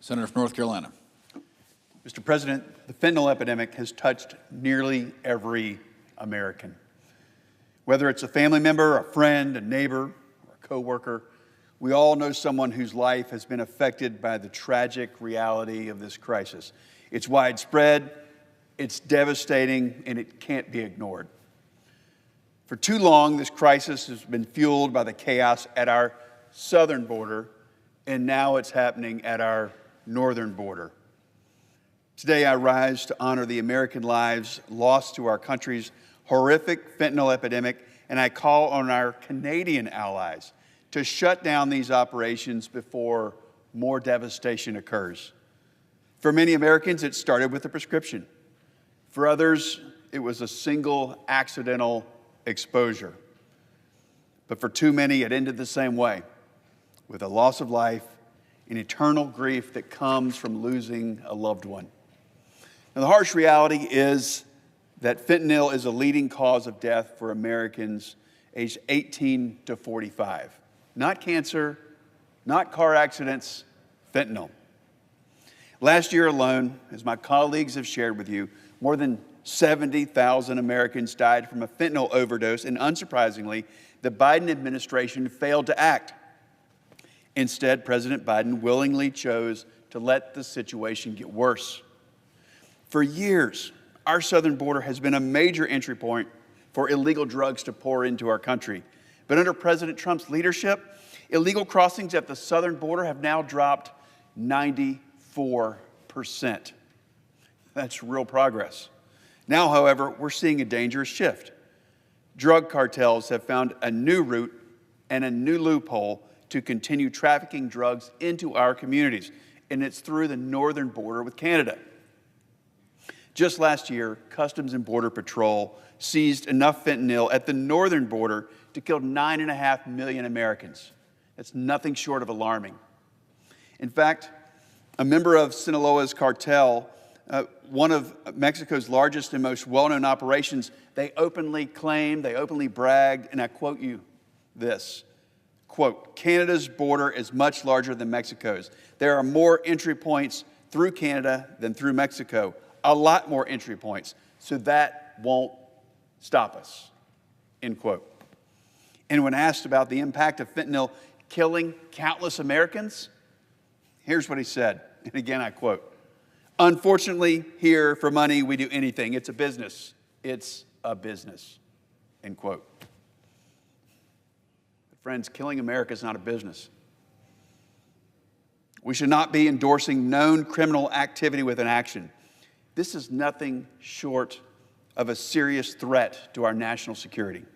Senator from North Carolina. Mr. President, the fentanyl epidemic has touched nearly every American. Whether it's a family member, a friend, a neighbor, or a coworker, we all know someone whose life has been affected by the tragic reality of this crisis. It's widespread, it's devastating, and it can't be ignored. For too long, this crisis has been fueled by the chaos at our southern border, and now it's happening at our northern border. Today, I rise to honor the American lives lost to our country's horrific fentanyl epidemic, and I call on our Canadian allies to shut down these operations before more devastation occurs. For many Americans, it started with a prescription. For others, it was a single accidental exposure. But for too many, it ended the same way, with a loss of life and eternal grief that comes from losing a loved one. Now, the harsh reality is that fentanyl is a leading cause of death for Americans aged 18 to 45. Not cancer, not car accidents, fentanyl. Last year alone, as my colleagues have shared with you, more than 70,000 Americans died from a fentanyl overdose, and unsurprisingly, the Biden administration failed to act. Instead, President Biden willingly chose to let the situation get worse. For years, our southern border has been a major entry point for illegal drugs to pour into our country. But under President Trump's leadership, illegal crossings at the southern border have now dropped 94%. That's real progress. Now, however, we're seeing a dangerous shift. Drug cartels have found a new route and a new loophole to continue trafficking drugs into our communities, and it's through the northern border with Canada. Just last year, Customs and Border Patrol seized enough fentanyl at the northern border to kill 9.5 million Americans. That's nothing short of alarming. In fact, a member of Sinaloa's cartel, one of Mexico's largest and most well-known operations, they openly claimed, they openly bragged, and I quote you this, quote, "Canada's border is much larger than Mexico's. There are more entry points through Canada than through Mexico. A lot more entry points, so that won't stop us," end quote. And when asked about the impact of fentanyl killing countless Americans, here's what he said, and again I quote, "Unfortunately, here for money we do anything. It's a business. It's a business," end quote. But friends, killing America is not a business. We should not be endorsing known criminal activity with an action. This is nothing short of a serious threat to our national security.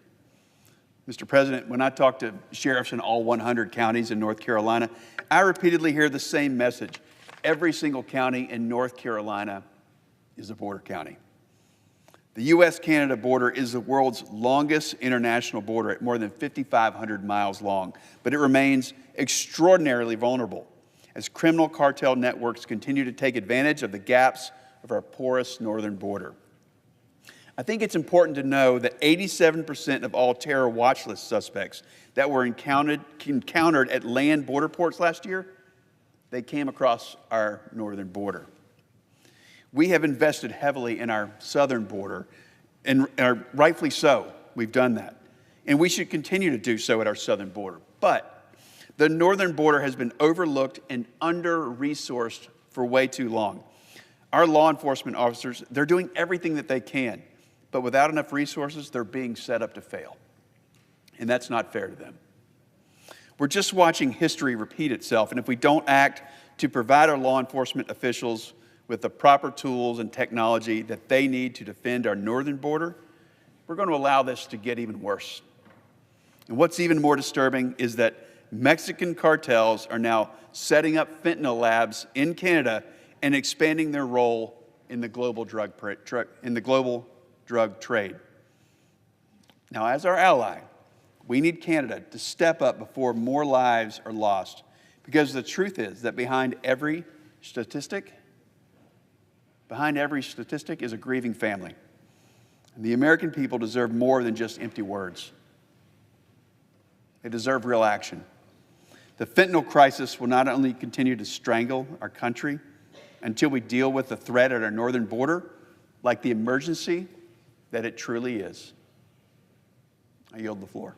Mr. President, when I talk to sheriffs in all 100 counties in North Carolina, I repeatedly hear the same message. Every single county in North Carolina is a border county. The U.S.-Canada border is the world's longest international border at more than 5,500 miles long, but it remains extraordinarily vulnerable as criminal cartel networks continue to take advantage of the gaps of our porous northern border. I think it's important to know that 87% of all terror watch list suspects that were encountered at land border ports last year, they came across our northern border. We have invested heavily in our southern border, and rightfully so, we've done that. And we should continue to do so at our southern border. But the northern border has been overlooked and under-resourced for way too long. Our law enforcement officers, they're doing everything that they can, but without enough resources, they're being set up to fail. And that's not fair to them. We're just watching history repeat itself, and if we don't act to provide our law enforcement officials with the proper tools and technology that they need to defend our northern border, we're going to allow this to get even worse. And what's even more disturbing is that Mexican cartels are now setting up fentanyl labs in Canada and expanding their role in the global drug trade. Now, as our ally, we need Canada to step up before more lives are lost, because the truth is that behind every statistic is a grieving family. And the American people deserve more than just empty words. They deserve real action. The fentanyl crisis will not only continue to strangle our country until we deal with the threat at our northern border, like the emergency that it truly is. I yield the floor.